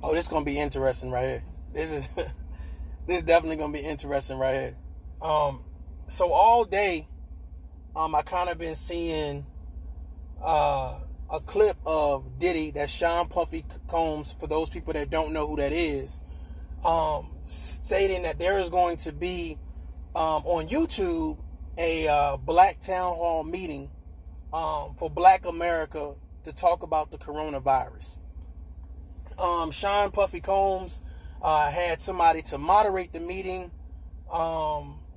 Oh, this is gonna be interesting right here. This is this is definitely gonna be interesting right here. So all day, I kind of been seeing a clip of Diddy, that's Sean Puffy Combs. For those people that don't know who that is, stating that there is going to be on YouTube a black town hall meeting for Black America to talk about the coronavirus. Sean Puffy Combs had somebody to moderate the meeting,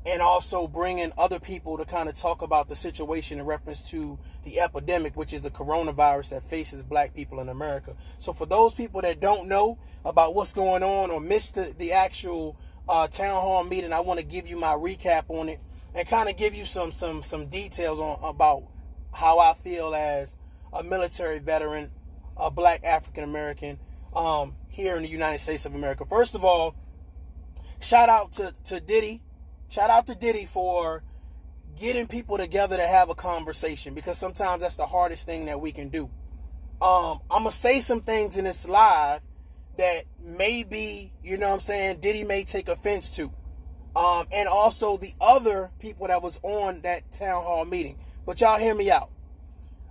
and also bring in other people to kind of talk about the situation in reference to the epidemic, which is the coronavirus that faces black people in America. So for those people that don't know about what's going on or missed the actual town hall meeting, I want to give you my recap on it and kind of give you some details on about how I feel as a military veteran, a black African American, here in the United States of America. First of all, shout out to Diddy. Shout out to Diddy for getting people together to have a conversation, because sometimes that's the hardest thing that we can do. I'm going to say some things in this live that maybe, Diddy may take offense to. And also the other people that was on that town hall meeting. But y'all hear me out.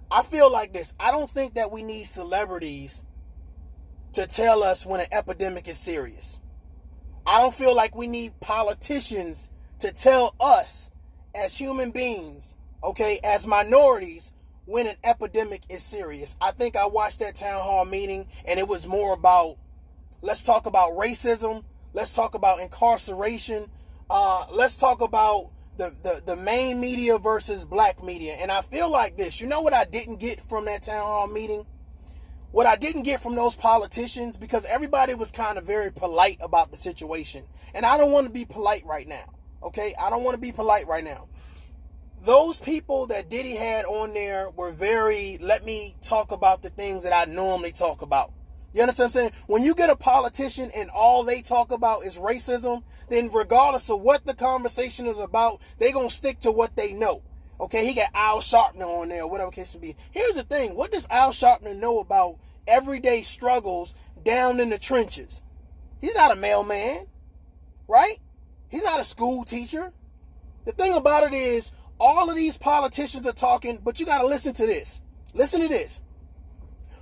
I feel like this. I don't think that we need celebrities to tell us when an epidemic is serious. I don't feel like we need politicians to tell us as human beings, okay, as minorities, when an epidemic is serious. I think I watched that town hall meeting and it was more about, let's talk about racism, let's talk about incarceration, let's talk about the main media versus black media. And I feel like this. You know what I didn't get from that town hall meeting? What I didn't get from those politicians, because everybody was kind of very polite about the situation. And I don't want to be polite right now. Okay? I don't want to be polite right now. Those people that Diddy had on there were very, let me talk about the things that I normally talk about. You understand what I'm saying? When you get a politician and all they talk about is racism, then regardless of what the conversation is about, they're going to stick to what they know. Okay, he got Al Sharpton on there, whatever case may be. Here's the thing. What does Al Sharpton know about everyday struggles down in the trenches? He's not a mailman, right? He's not a school teacher. The thing about it is, all of these politicians are talking, but you got to listen to this. Listen to this.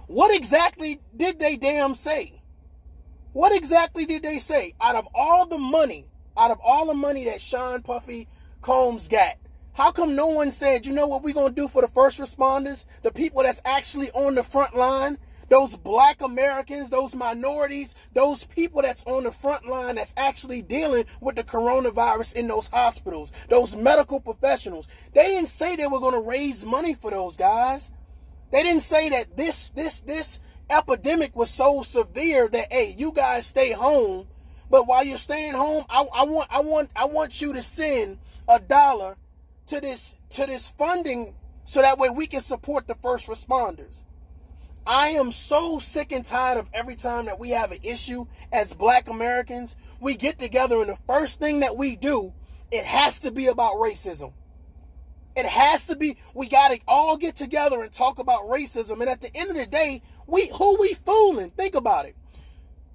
What exactly did they damn say? What exactly did they say? Out of all the money that Sean Puffy Combs got, how come no one said, you know what we're going to do for the first responders, the people that's actually on the front line, those black Americans, those minorities, those people that's on the front line that's actually dealing with the coronavirus in those hospitals, those medical professionals? They didn't say they were going to raise money for those guys. They didn't say that this epidemic was so severe that, hey, you guys stay home, but while you're staying home, I want you to send $1 to this funding so that way we can support the first responders. I am so sick and tired of every time that we have an issue as black Americans, we get together and the first thing that we do, it has to be about racism. It has to be, we got to all get together and talk about racism. And at the end of the day, who we fooling? Think about it.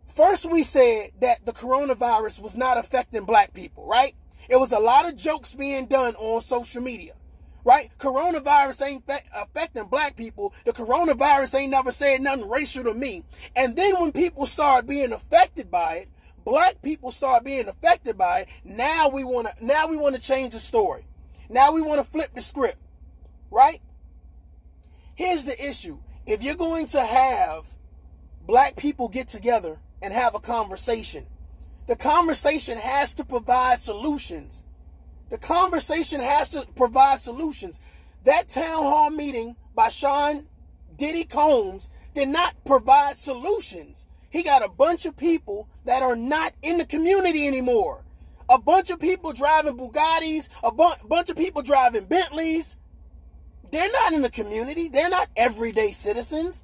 First, we said that the coronavirus was not affecting black people, right? It was a lot of jokes being done on social media, right? Coronavirus ain't affecting black people. The coronavirus ain't never said nothing racial to me. And then when people start being affected by it, black people start being affected by it. Now we want to change the story. Now we want to flip the script, right? Here's the issue. If you're going to have black people get together and have a conversation, the conversation has to provide solutions. The conversation has to provide solutions. That town hall meeting by Sean Diddy Combs did not provide solutions. He got a bunch of people that are not in the community anymore. A bunch of people driving Bugattis, a bunch of people driving Bentleys. They're not in the community. They're not everyday citizens.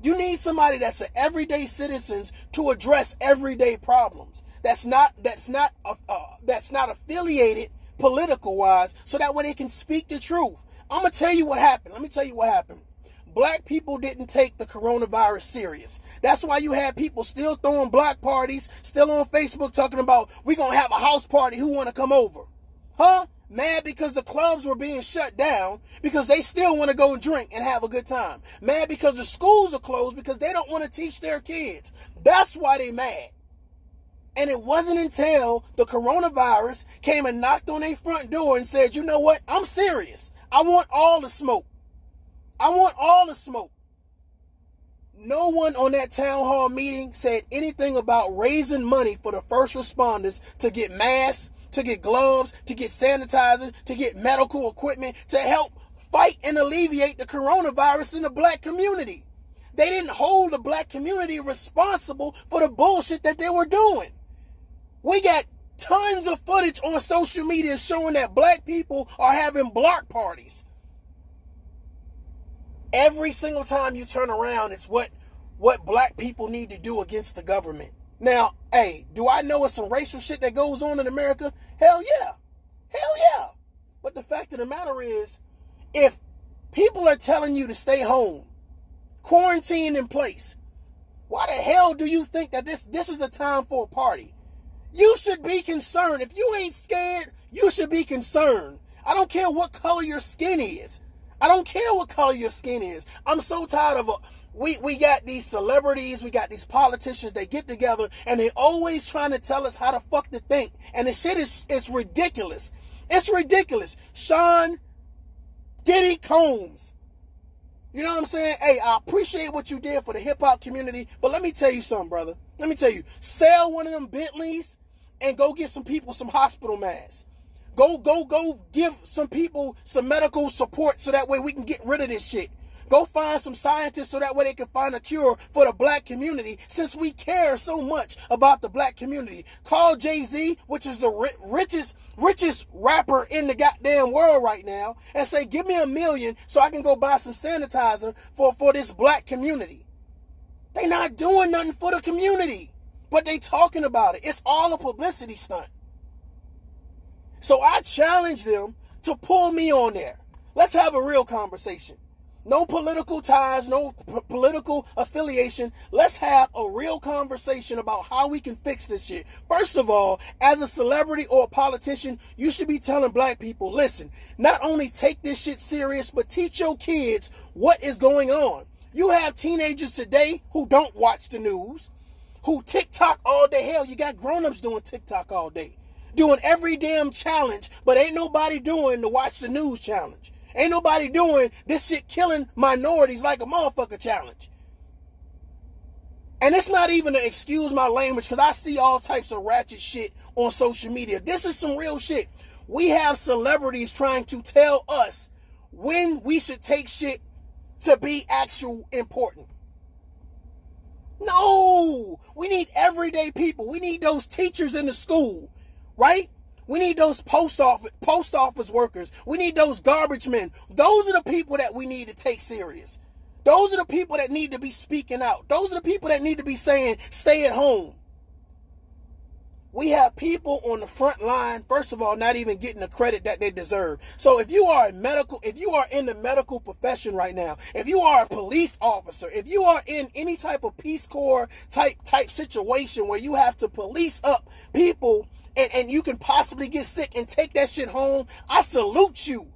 You need somebody that's an everyday citizen to address everyday problems. That's not affiliated political wise, so that way they can speak the truth. I'm gonna tell you what happened. Let me tell you what happened. black people didn't take the coronavirus serious. That's why you had people still throwing block parties, still on Facebook talking about, we gonna have a house party, who wanna come over? Huh? Mad because the clubs were being shut down because they still want to go drink and have a good time. Mad because the schools are closed because they don't want to teach their kids. That's why they mad. And it wasn't until the coronavirus came and knocked on their front door and said, you know what? I'm serious. I want all the smoke. I want all the smoke. No one on that town hall meeting said anything about raising money for the first responders to get masks, to get gloves, to get sanitizer, to get medical equipment, to help fight and alleviate the coronavirus in the black community. They didn't hold the black community responsible for the bullshit that they were doing. We got tons of footage on social media showing that black people are having block parties. Every single time you turn around, it's what black people need to do against the government. Now, hey, do I know it's some racial shit that goes on in America? Hell yeah. Hell yeah. But the fact of the matter is, if people are telling you to stay home, quarantine in place, why the hell do you think that this is a time for a party? You should be concerned. If you ain't scared, you should be concerned. I don't care what color your skin is. I don't care what color your skin is. I'm so tired of we got these celebrities, we got these politicians, they get together and they always trying to tell us how the fuck to think. And the shit is ridiculous. It's ridiculous. Sean Diddy Combs. You know what I'm saying? Hey, I appreciate what you did for the hip hop community, but let me tell you something, brother. Let me tell you, sell one of them Bentleys and go get some people some hospital masks. Go give some people some medical support so that way we can get rid of this shit. Go find some scientists so that way they can find a cure for the black community, since we care so much about the black community. Call Jay-Z, which is the richest rapper in the goddamn world right now, and say, give me $1 million so I can go buy some sanitizer for this black community. They not doing nothing for the community, but they talking about it. It's all a publicity stunt. So I challenge them to pull me on there. Let's have a real conversation. No political ties, no political affiliation. Let's have a real conversation about how we can fix this shit. First of all, as a celebrity or a politician, you should be telling black people, listen, not only take this shit serious, but teach your kids what is going on. You have teenagers today who don't watch the news, who TikTok all day. Hell, you got grown-ups doing TikTok all day, doing every damn challenge, but ain't nobody doing the watch the news challenge. Ain't nobody doing this shit killing minorities like a motherfucker challenge. And it's not even to excuse my language, because I see all types of ratchet shit on social media. This is some real shit. We have celebrities trying to tell us when we should take shit to be actual important. No, we need everyday people. We need those teachers in the school, right? We need those post office workers. We need those garbage men. Those are the people that we need to take serious. Those are the people that need to be speaking out. Those are the people that need to be saying, stay at home. We have people on the front line, first of all, not even getting the credit that they deserve. So if you are in the medical profession right now, if you are a police officer, if you are in any type of Peace Corps type situation where you have to police up people, and you can possibly get sick and take that shit home, I salute you.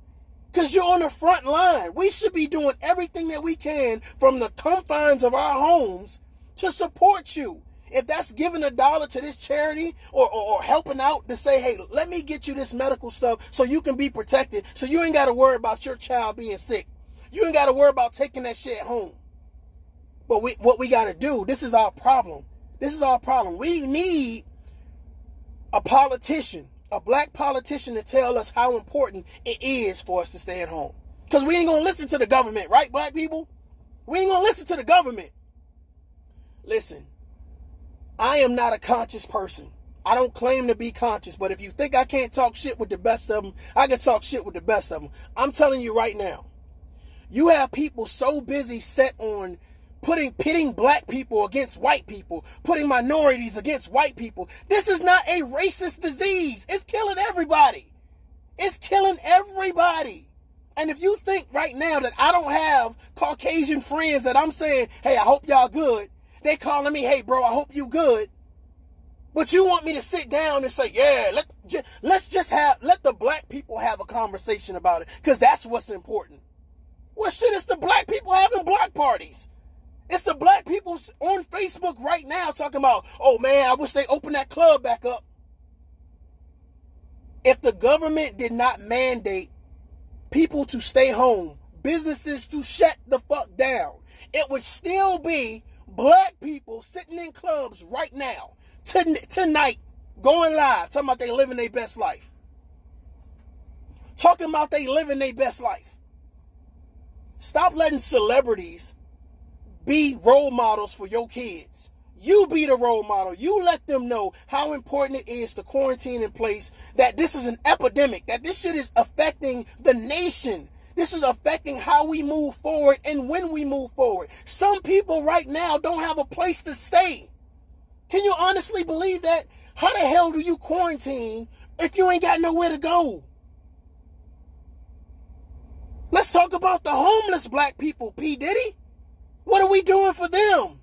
Because you're on the front line. We should be doing everything that we can from the confines of our homes to support you. If that's giving $1 to this charity or helping out to say, hey, let me get you this medical stuff so you can be protected, so you ain't got to worry about your child being sick. You ain't got to worry about taking that shit home. But what we got to do, this is our problem. This is our problem. We need a politician, a black politician, to tell us how important it is for us to stay at home. Because we ain't going to listen to the government, right, black people? We ain't going to listen to the government. Listen, I am not a conscious person. I don't claim to be conscious, but if you think I can't talk shit with the best of them, I can talk shit with the best of them. I'm telling you right now, you have people so busy set on pitting black people against white people, putting minorities against white people. This is not a racist disease. It's killing everybody. It's killing everybody. And if you think right now that I don't have Caucasian friends that I'm saying, hey, I hope y'all good. They calling me, hey, bro, I hope you good. But you want me to sit down and say, yeah, let the black people have a conversation about it. Because that's what's important. Well, shit, it's the black people having block parties. It's the black people on Facebook right now talking about, oh, man, I wish they opened that club back up. If the government did not mandate people to stay home, businesses to shut the fuck down, it would still be black people sitting in clubs right now, tonight, going live, talking about they living their best life. Talking about they living their best life. Stop letting celebrities be role models for your kids. You be the role model. You let them know how important it is to quarantine in place, that this is an epidemic, that this shit is affecting the nation. This is affecting how we move forward and when we move forward. Some people right now don't have a place to stay. Can you honestly believe that? How the hell do you quarantine if you ain't got nowhere to go? Let's talk about the homeless black people, P. Diddy. What are we doing for them?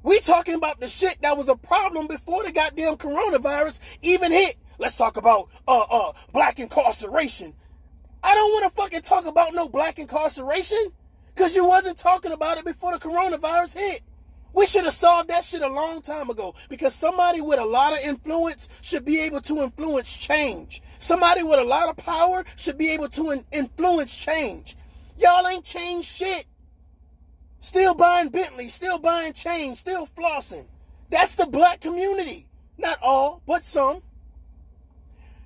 We talking about the shit that was a problem before the goddamn coronavirus even hit. Let's talk about black incarceration. I don't want to fucking talk about no black incarceration because you wasn't talking about it before the coronavirus hit. We should have solved that shit a long time ago, because somebody with a lot of influence should be able to influence change. Somebody with a lot of power should be able to influence change. Y'all ain't changed shit. Still buying Bentley, still buying chains, still flossing. That's the black community. Not all, but some.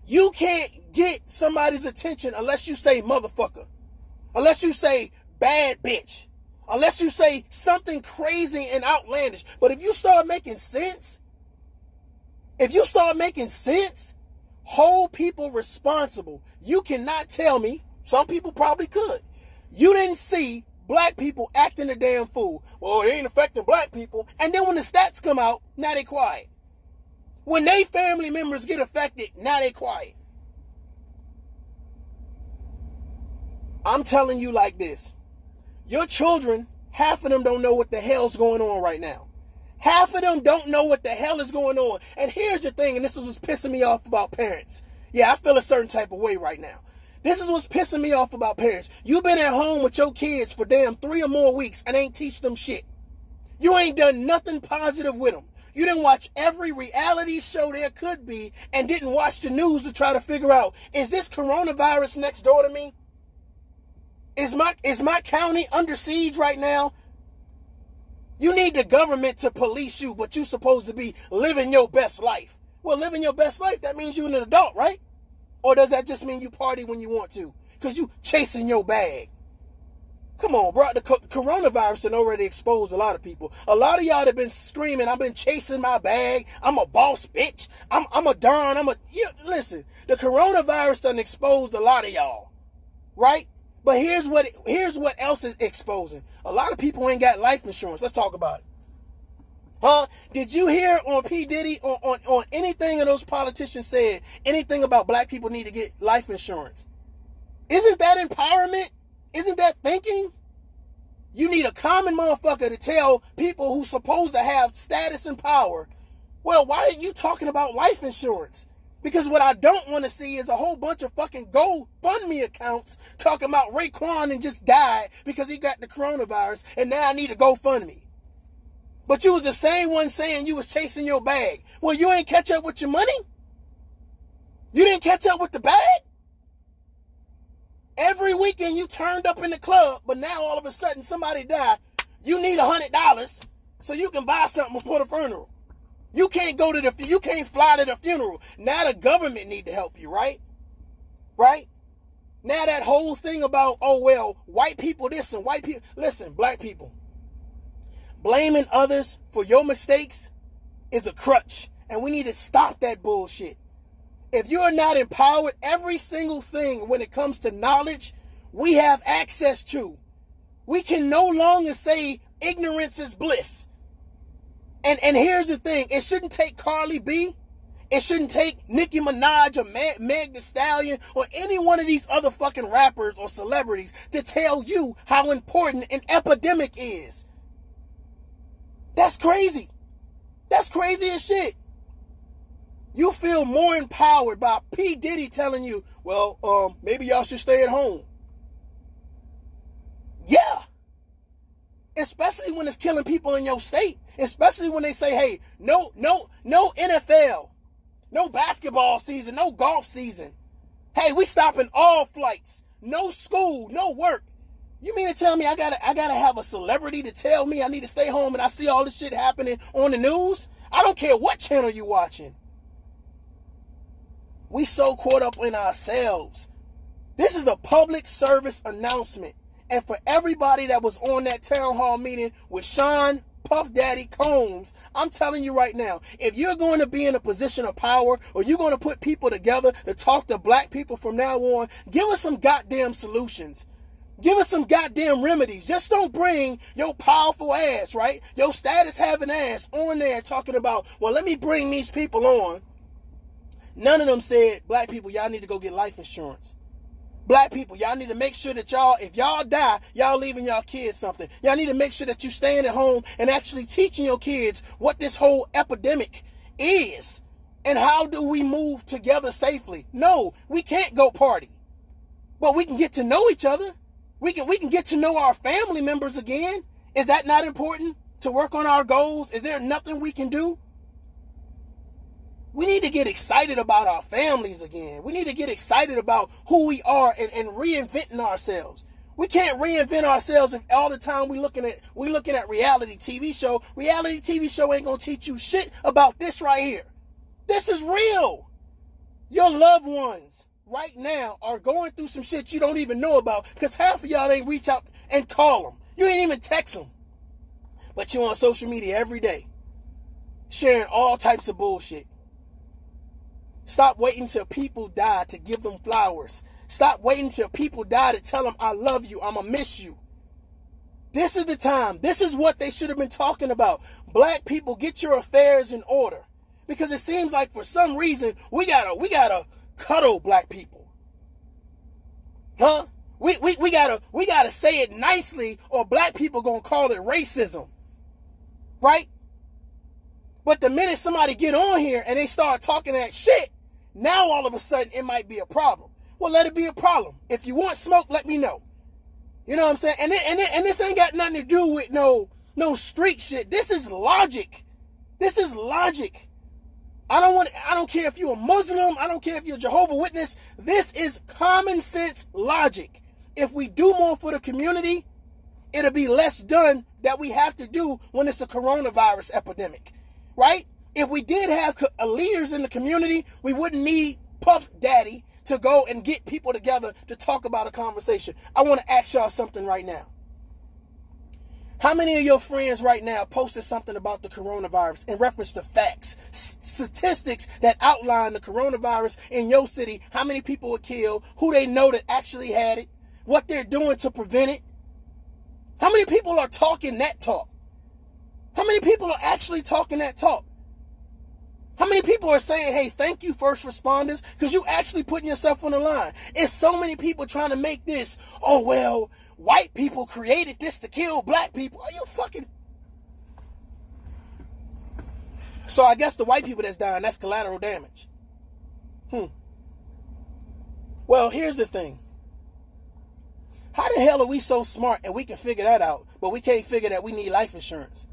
You can't get somebody's attention unless you say motherfucker. Unless you say bad bitch. Unless you say something crazy and outlandish. But if you start making sense, hold people responsible. You cannot tell me, some people probably could, you didn't see black people acting a damn fool. Well, it ain't affecting black people. And then when the stats come out, now they quiet. When they family members get affected, now they quiet. I'm telling you like this. Your children, half of them don't know what the hell's going on right now. Half of them don't know what the hell is going on. And here's the thing, and this is what's pissing me off about parents. Yeah, I feel a certain type of way right now. This is what's pissing me off about parents. You've been at home with your kids for damn 3 or more weeks and ain't teach them shit. You ain't done nothing positive with them. You didn't watch every reality show there could be and didn't watch the news to try to figure out, is this coronavirus next door to me? Is my county under siege right now? You need the government to police you, but you're supposed to be living your best life. Well, living your best life, that means you're an adult, right? Or does that just mean you party when you want to? Because you chasing your bag. Come on, bro. The coronavirus has already exposed a lot of people. A lot of y'all have been screaming, I've been chasing my bag. I'm a boss, bitch. I'm a don. Listen, the coronavirus done exposed a lot of y'all, right? But here's what else is exposing. A lot of people ain't got life insurance. Let's talk about it. Huh? Did you hear on P. Diddy, on anything of those politicians said anything about black people need to get life insurance? Isn't that empowerment? Isn't that thinking? You need a common motherfucker to tell people who's supposed to have status and power, well, why are you talking about life insurance? Because what I don't want to see is a whole bunch of fucking GoFundMe accounts talking about Raekwon and just died because he got the coronavirus and now I need a GoFundMe. But you was the same one saying you was chasing your bag. Well, you ain't catch up with your money? You didn't catch up with the bag? Every weekend you turned up in the club, but now all of a sudden somebody died. You need $100 so you can buy something for the funeral. You can't you can't fly to the funeral. Now the government need to help you, right? Right? Now that whole thing about, oh, well, white people this and white people. Listen, black people. Blaming others for your mistakes is a crutch. And we need to stop that bullshit. If you are not empowered, every single thing when it comes to knowledge, we have access to. We can no longer say ignorance is bliss. And here's the thing, it shouldn't take Carly B It shouldn't take Nicki Minaj or Meg Thee Stallion or any one of these other fucking rappers or celebrities to tell you how important an epidemic is. That's crazy. That's crazy as shit. You feel more empowered by P. Diddy telling you, well, maybe y'all should stay at home. Yeah. Especially when it's killing people in your state. Especially when they say, hey, no NFL. No basketball season, no golf season. Hey, we stopping all flights. No school, no work. You mean to tell me I gotta have a celebrity to tell me I need to stay home and I see all this shit happening on the news? I don't care what channel you watching. We so caught up in ourselves. This is a public service announcement. And for everybody that was on that town hall meeting with Sean Puff Daddy Combs, I'm telling you right now, if you're going to be in a position of power or you're going to put people together to talk to black people from now on, give us some goddamn solutions. Give us some goddamn remedies. Just don't bring your powerful ass, right? Your status having ass on there talking about, well, let me bring these people on. None of them said, black people, y'all need to go get life insurance. Black people, y'all need to make sure that y'all, if y'all die, y'all leaving y'all kids something. Y'all need to make sure that you staying at home and actually teaching your kids what this whole epidemic is and how do we move together safely. No, we can't go party, but we can get to know each other. We can get to know our family members again. Is that not important to work on our goals? Is there nothing we can do? We need to get excited about our families again. We need to get excited about who we are and reinventing ourselves. We can't reinvent ourselves if all the time we looking at reality TV show. Reality TV show ain't gonna teach you shit about this right here. This is real. Your loved ones right now are going through some shit you don't even know about because half of y'all ain't reach out and call them. You ain't even text them. But you on social media every day sharing all types of bullshit. Stop waiting till people die to give them flowers. Stop waiting till people die to tell them, I love you, I'm gonna miss you. This is the time. This is what they should have been talking about. Black people, get your affairs in order. Because it seems like for some reason, we gotta cuddle black people. Huh? We gotta say it nicely or black people gonna call it racism. Right? But the minute somebody get on here and they start talking that shit, now all of a sudden it might be a problem. Well, let it be a problem. If you want smoke, let me know. You know what I'm saying? And this ain't got nothing to do with no street shit. This is logic. This is logic. I don't care if you're a Muslim. I don't care if you're a Jehovah's Witness. This is common sense logic. If we do more for the community, it'll be less done that we have to do when it's a coronavirus epidemic. Right? If we did have leaders in the community, we wouldn't need Puff Daddy to go and get people together to talk about a conversation. I want to ask y'all something right now. How many of your friends right now posted something about the coronavirus in reference to facts, statistics that outline the coronavirus in your city, how many people were killed, who they know that actually had it, what they're doing to prevent it? How many people are talking that talk? How many people are actually talking that talk? How many people are saying, hey, thank you, first responders, because you actually putting yourself on the line? It's so many people trying to make this, oh, well, white people created this to kill black people. Are you fucking... So I guess the white people that's dying, that's collateral damage. Well, here's the thing. How the hell are we so smart and we can figure that out, but we can't figure that we need life insurance?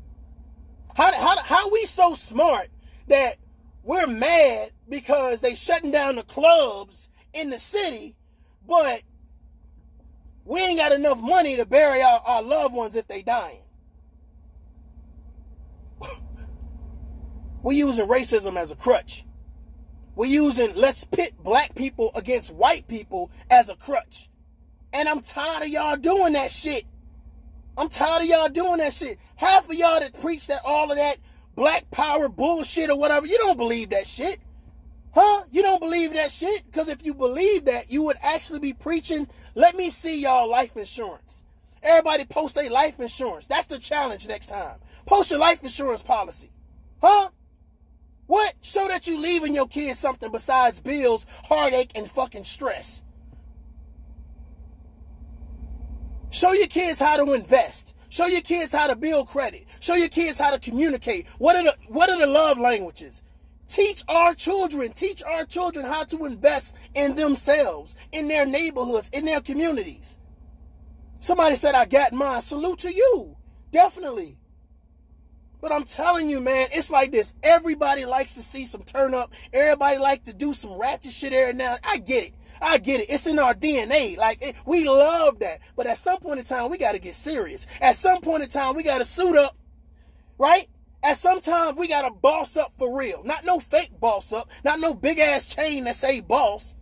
How are we so smart that we're mad because they shutting down the clubs in the city, but we ain't got enough money to bury our loved ones if they dying? We're using racism as a crutch. We're using let's pit black people against white people as a crutch. And I'm tired of y'all doing that shit. I'm tired of y'all doing that shit. Half of y'all that preach that all of that black power bullshit or whatever, you don't believe that shit. Huh? You don't believe that shit? Because if you believe that, you would actually be preaching, let me see y'all life insurance. Everybody post their life insurance. That's the challenge next time. Post your life insurance policy. Huh? What? Show that you leaving your kids something besides bills, heartache, and fucking stress. Show your kids how to invest. Show your kids how to build credit. Show your kids how to communicate. What are the love languages? Teach our children how to invest in themselves, in their neighborhoods, in their communities. Somebody said, I got mine. Salute to you. Definitely. But I'm telling you, man, it's like this. Everybody likes to see some turn up. Everybody likes to do some ratchet shit every now and then. I get it. It's in our DNA. We love that. But at some point in time, we got to get serious. At some point in time, we got to suit up, right? At some time, we got to boss up for real. Not no fake boss up. Not no big ass chain that say boss.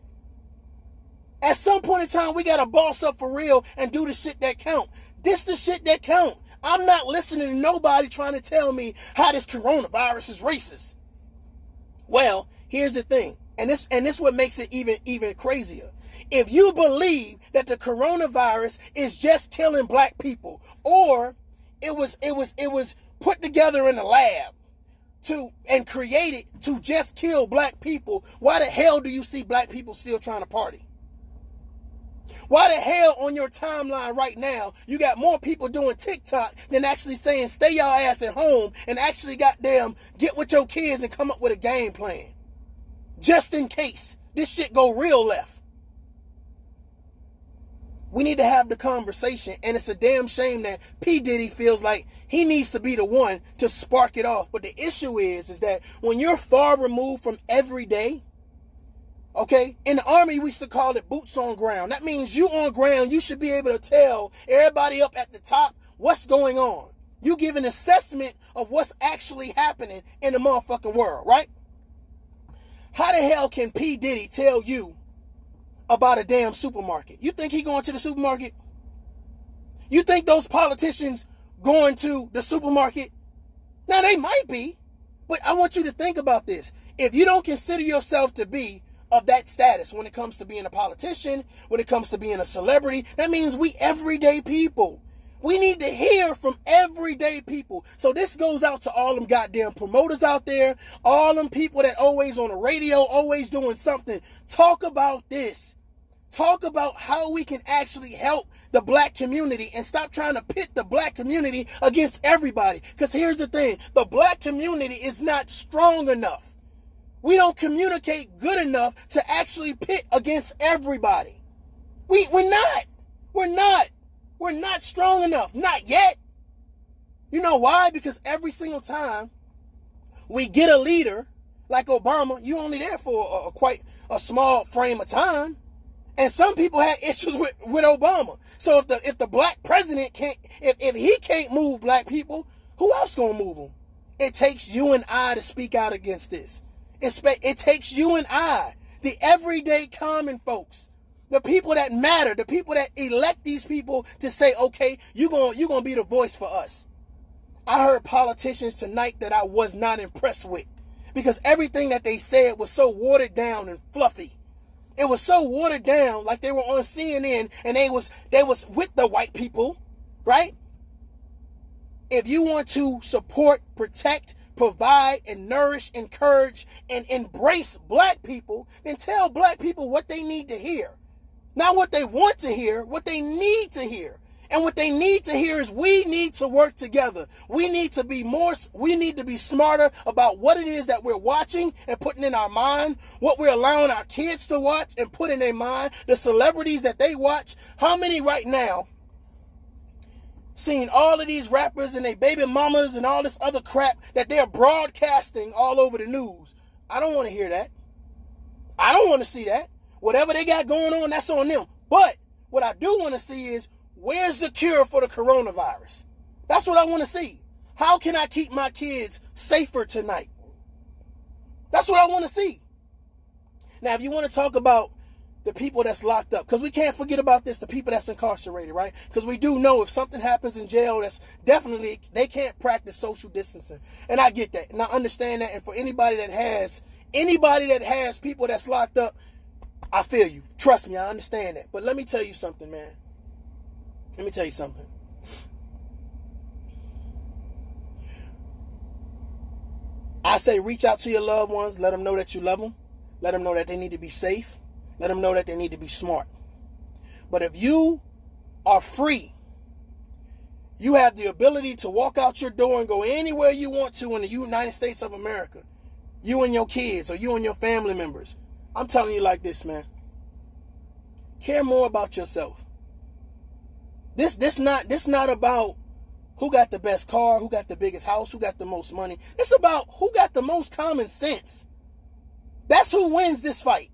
At some point in time, we got to boss up for real and do the shit that count. This the shit that count. I'm not listening to nobody trying to tell me how this coronavirus is racist. Well, here's the thing. And this what makes it even crazier. If you believe that the coronavirus is just killing black people, or it was put together in a lab and created to just kill black people, why the hell do you see black people still trying to party? Why the hell on your timeline right now you got more people doing TikTok than actually saying stay y'all ass at home and actually goddamn get with your kids and come up with a game plan? Just in case this shit go real left. We need to have the conversation, and it's a damn shame that P. Diddy feels like he needs to be the one to spark it off. But the issue is that when you're far removed from every day, okay, in the Army we used to call it boots on ground. That means you on ground, you should be able to tell everybody up at the top what's going on. You give an assessment of what's actually happening in the motherfucking world, right? How the hell can P. Diddy tell you about a damn supermarket? You think he going to the supermarket? You think those politicians going to the supermarket? Now, they might be, but I want you to think about this. If you don't consider yourself to be of that status when it comes to being a politician, when it comes to being a celebrity, that means we everyday people. We need to hear from everyday people. So this goes out to all them goddamn promoters out there, all them people that always on the radio, always doing something. Talk about this. Talk about how we can actually help the black community and stop trying to pit the black community against everybody. Because here's the thing, the black community is not strong enough. We don't communicate good enough to actually pit against everybody. We're not strong enough. Not yet. You know why? Because every single time we get a leader like Obama, you only there for quite a small frame of time. And some people had issues with Obama. So if the black president can't, if he can't move black people, who else gonna move them? It takes you and I to speak out against this. It takes you and I, the everyday common folks, the people that matter, the people that elect these people to say, okay, you're gonna be the voice for us. I heard politicians tonight that I was not impressed with because everything that they said was so watered down and fluffy. It was so watered down, like they were on CNN and they was with the white people, right? If you want to support, protect, provide, and nourish, encourage, and embrace black people, then tell black people what they need to hear. Not what they want to hear, what they need to hear. And what they need to hear is we need to work together. We need to be smarter about what it is that we're watching and putting in our mind, what we're allowing our kids to watch and put in their mind, the celebrities that they watch. How many right now seeing all of these rappers and their baby mamas and all this other crap that they're broadcasting all over the news? I don't want to hear that. I don't want to see that. Whatever they got going on, that's on them. But what I do want to see is, where's the cure for the coronavirus? That's what I want to see. How can I keep my kids safer tonight? That's what I want to see. Now, if you want to talk about the people that's locked up, because we can't forget about this, the people that's incarcerated, right? Because we do know if something happens in jail, that's definitely, they can't practice social distancing. And I get that, and I understand that. And for anybody that has people that's locked up, I feel you. Trust me, I understand that. But let me tell you something, man. Let me tell you something. I say reach out to your loved ones. Let them know that you love them. Let them know that they need to be safe. Let them know that they need to be smart. But if you are free, you have the ability to walk out your door and go anywhere you want to in the United States of America. You and your kids or you and your family members. I'm telling you like this, man. Care more about yourself. This not about who got the best car, who got the biggest house, who got the most money. It's about who got the most common sense. That's who wins this fight.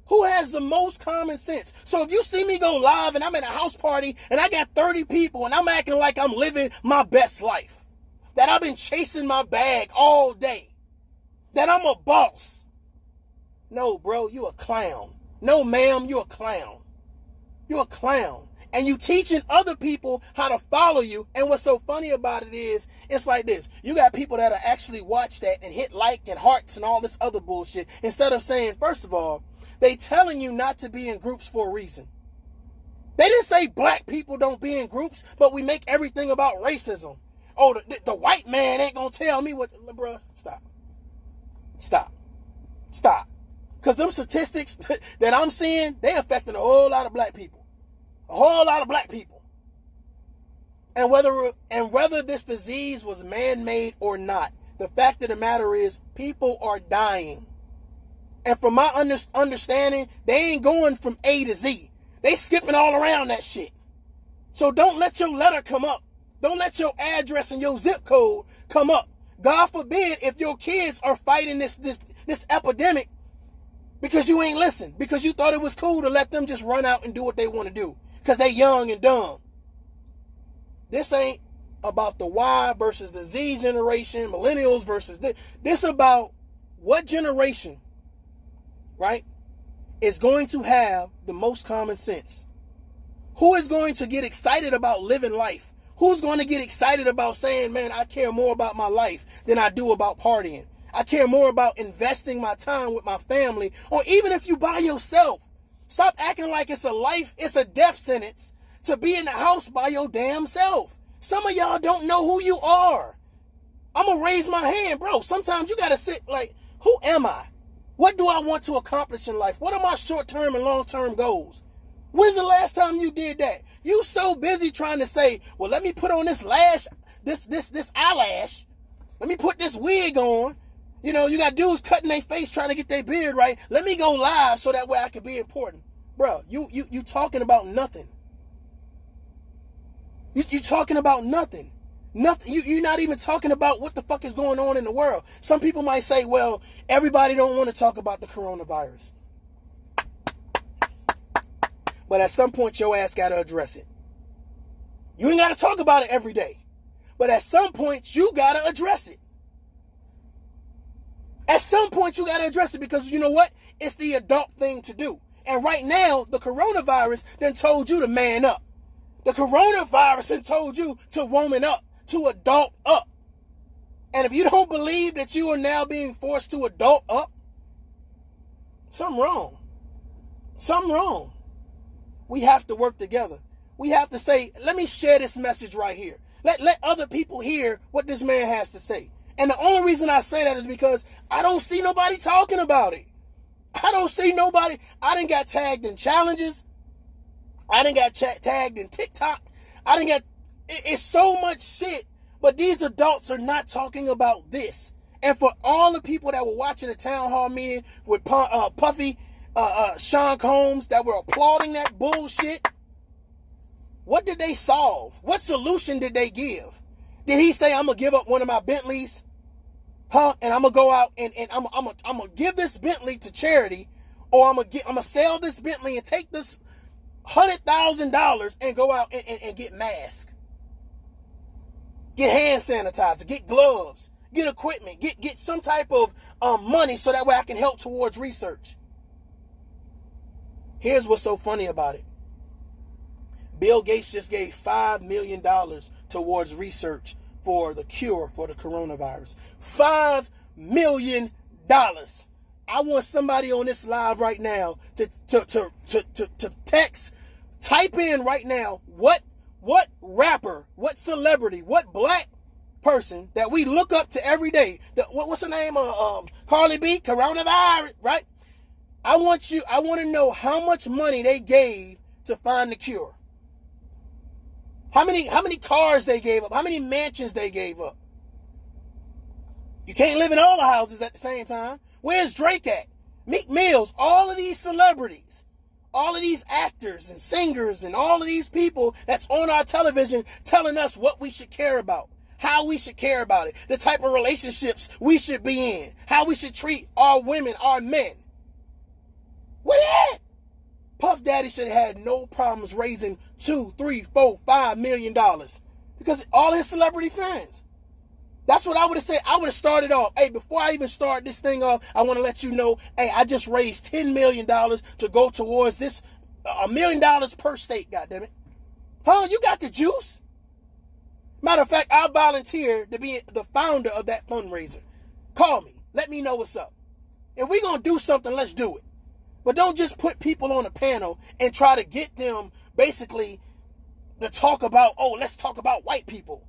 Who has the most common sense? So if you see me go live and I'm at a house party and I got 30 people and I'm acting like I'm living my best life, that I've been chasing my bag all day, that I'm a boss. No, bro, you a clown. No, ma'am, you a clown. You a clown. And you teaching other people how to follow you. And what's so funny about it is, it's like this. You got people that'll actually watch that and hit like and hearts and all this other bullshit. Instead of saying, first of all, they telling you not to be in groups for a reason. They didn't say black people don't be in groups, but we make everything about racism. Oh, the white man ain't gonna tell me what, bruh, stop. Because them statistics that I'm seeing, they affecting a whole lot of black people. A whole lot of black people. And whether this disease was man-made or not, the fact of the matter is people are dying. And from my understanding, they ain't going from A to Z. They skipping all around that shit. So don't let your letter come up. Don't let your address and your zip code come up. God forbid if your kids are fighting this epidemic because you ain't listened. Because you thought it was cool to let them just run out and do what they want to do. Because they young and dumb. This ain't about the Y versus the Z generation, millennials versus this. This about what generation, right, is going to have the most common sense. Who is going to get excited about living life? Who's going to get excited about saying, man, I care more about my life than I do about partying. I care more about investing my time with my family. Or even if you by yourself, stop acting like it's a death sentence to be in the house by your damn self. Some of y'all don't know who you are. I'm going to raise my hand, bro. Sometimes you got to sit like, who am I? What do I want to accomplish in life? What are my short-term and long-term goals? When's the last time you did that? You so busy trying to say, well, let me put on this eyelash. Let me put this wig on. You know, you got dudes cutting their face trying to get their beard right. Let me go live so that way I can be important. Bro, you talking about nothing. You talking about nothing. Nothing. You're not even talking about what the fuck is going on in the world. Some people might say, well, everybody don't want to talk about the coronavirus. But at some point, your ass got to address it. You ain't got to talk about it every day. But at some point, you got to address it. At some point, you got to address it because you know what? It's the adult thing to do. And right now, the coronavirus done told you to man up. The coronavirus done told you to woman up, to adult up. And if you don't believe that you are now being forced to adult up, something wrong. Something wrong. We have to work together. We have to say, let me share this message right here. Let other people hear what this man has to say. And the only reason I say that is because I don't see nobody talking about it. I don't see nobody. I done got tagged in challenges. I done got tagged in TikTok. It's so much shit. But these adults are not talking about this. And for all the people that were watching the town hall meeting with Puffy, Sean Combs, that were applauding that bullshit, what did they solve? What solution did they give? Did he say, I'm going to give up one of my Bentleys? And I'm going to go out and I'm going to give this Bentley to charity, or I'm going to sell this Bentley and take this $100,000 and go out and get masks, get hand sanitizer, get gloves, get equipment, get some type of money so that way I can help towards research. Here's what's so funny about it. Bill Gates just gave $5 million towards research for the cure for the coronavirus. $5 million. I want somebody on this live right now to text, type in right now, what rapper, what celebrity, what black person that we look up to every day, what's her name? Carly B, coronavirus, right? I want to know how much money they gave to find the cure. How many cars they gave up? How many mansions they gave up? You can't live in all the houses at the same time. Where's Drake at? Meek Mills, all of these celebrities, all of these actors and singers and all of these people that's on our television telling us what we should care about, how we should care about it, the type of relationships we should be in, how we should treat our women, our men. What at? Puff Daddy should have had no problems raising $2, $3, $4, $5 million because all his celebrity fans. That's what I would have said. I would have started off. Hey, before I even start this thing off, I want to let you know, hey, I just raised $10 million to go towards this, $1 million per state, goddammit. Huh? You got the juice? Matter of fact, I volunteered to be the founder of that fundraiser. Call me. Let me know what's up. If we're going to do something, let's do it. But don't just put people on a panel and try to get them basically to talk about, oh, let's talk about white people.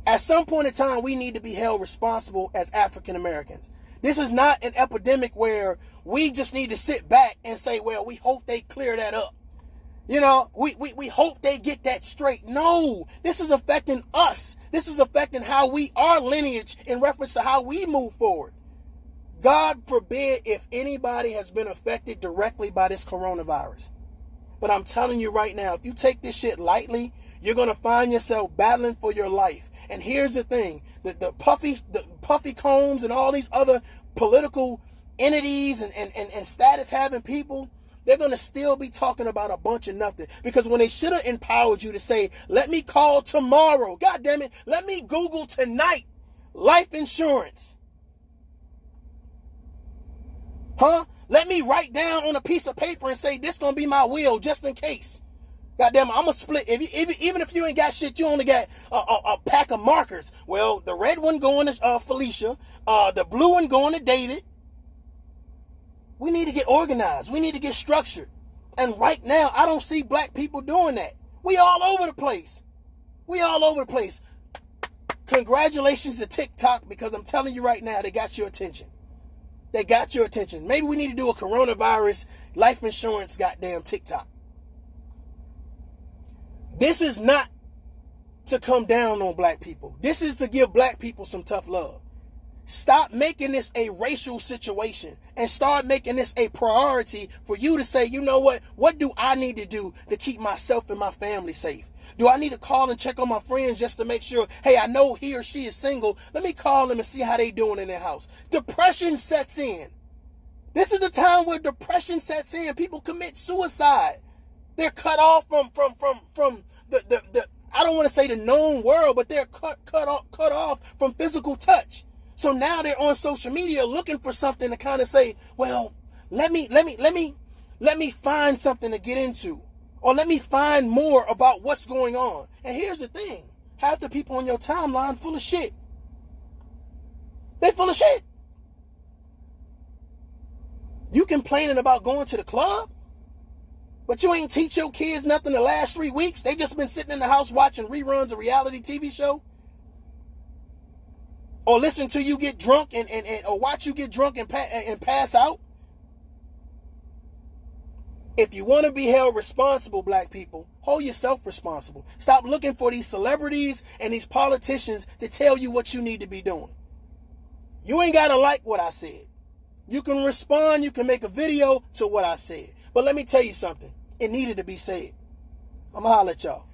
At some point in time, we need to be held responsible as African Americans. This is not an epidemic where we just need to sit back and say, well, we hope they clear that up. You know, we hope they get that straight. No, this is affecting us. This is affecting our lineage in reference to how we move forward. God forbid if anybody has been affected directly by this coronavirus. But I'm telling you right now, if you take this shit lightly, you're going to find yourself battling for your life. And here's the thing, the puffy combs and all these other political entities and status having people, they're going to still be talking about a bunch of nothing. Because when they should have empowered you to say, let me call tomorrow. God damn it. Let me Google tonight. Life insurance. Huh? Let me write down on a piece of paper and say, this going to be my will just in case. Goddamn, I'm going to split. Even if you ain't got shit, you only got a pack of markers. Well, the red one going to Felicia. The blue one going to David. We need to get organized. We need to get structured. And right now, I don't see black people doing that. We all over the place. We all over the place. Congratulations to TikTok, because I'm telling you right now, they got your attention. They got your attention. Maybe we need to do a coronavirus life insurance goddamn TikTok. This is not to come down on black people. This is to give black people some tough love. Stop making this a racial situation and start making this a priority for you to say, you know what? What do I need to do to keep myself and my family safe? Do I need to call and check on my friends just to make sure, hey, I know he or she is single. Let me call them and see how they doing in their house. Depression sets in. This is the time where depression sets in. People commit suicide. They're cut off from the I don't want to say the known world, but they're cut off from physical touch. So now they're on social media looking for something to kind of say, well, let me find something to get into, or let me find more about what's going on. And here's the thing: half the people on your timeline full of shit. They full of shit. You complaining about going to the club, but you ain't teach your kids nothing the last 3 weeks. They just been sitting in the house watching reruns of reality TV show. Or listen to you get drunk or watch you get drunk and pass out. If you want to be held responsible, black people, hold yourself responsible. Stop looking for these celebrities and these politicians to tell you what you need to be doing. You ain't got to like what I said. You can respond, you can make a video to what I said. But let me tell you something. It needed to be said. I'm going to holler at y'all.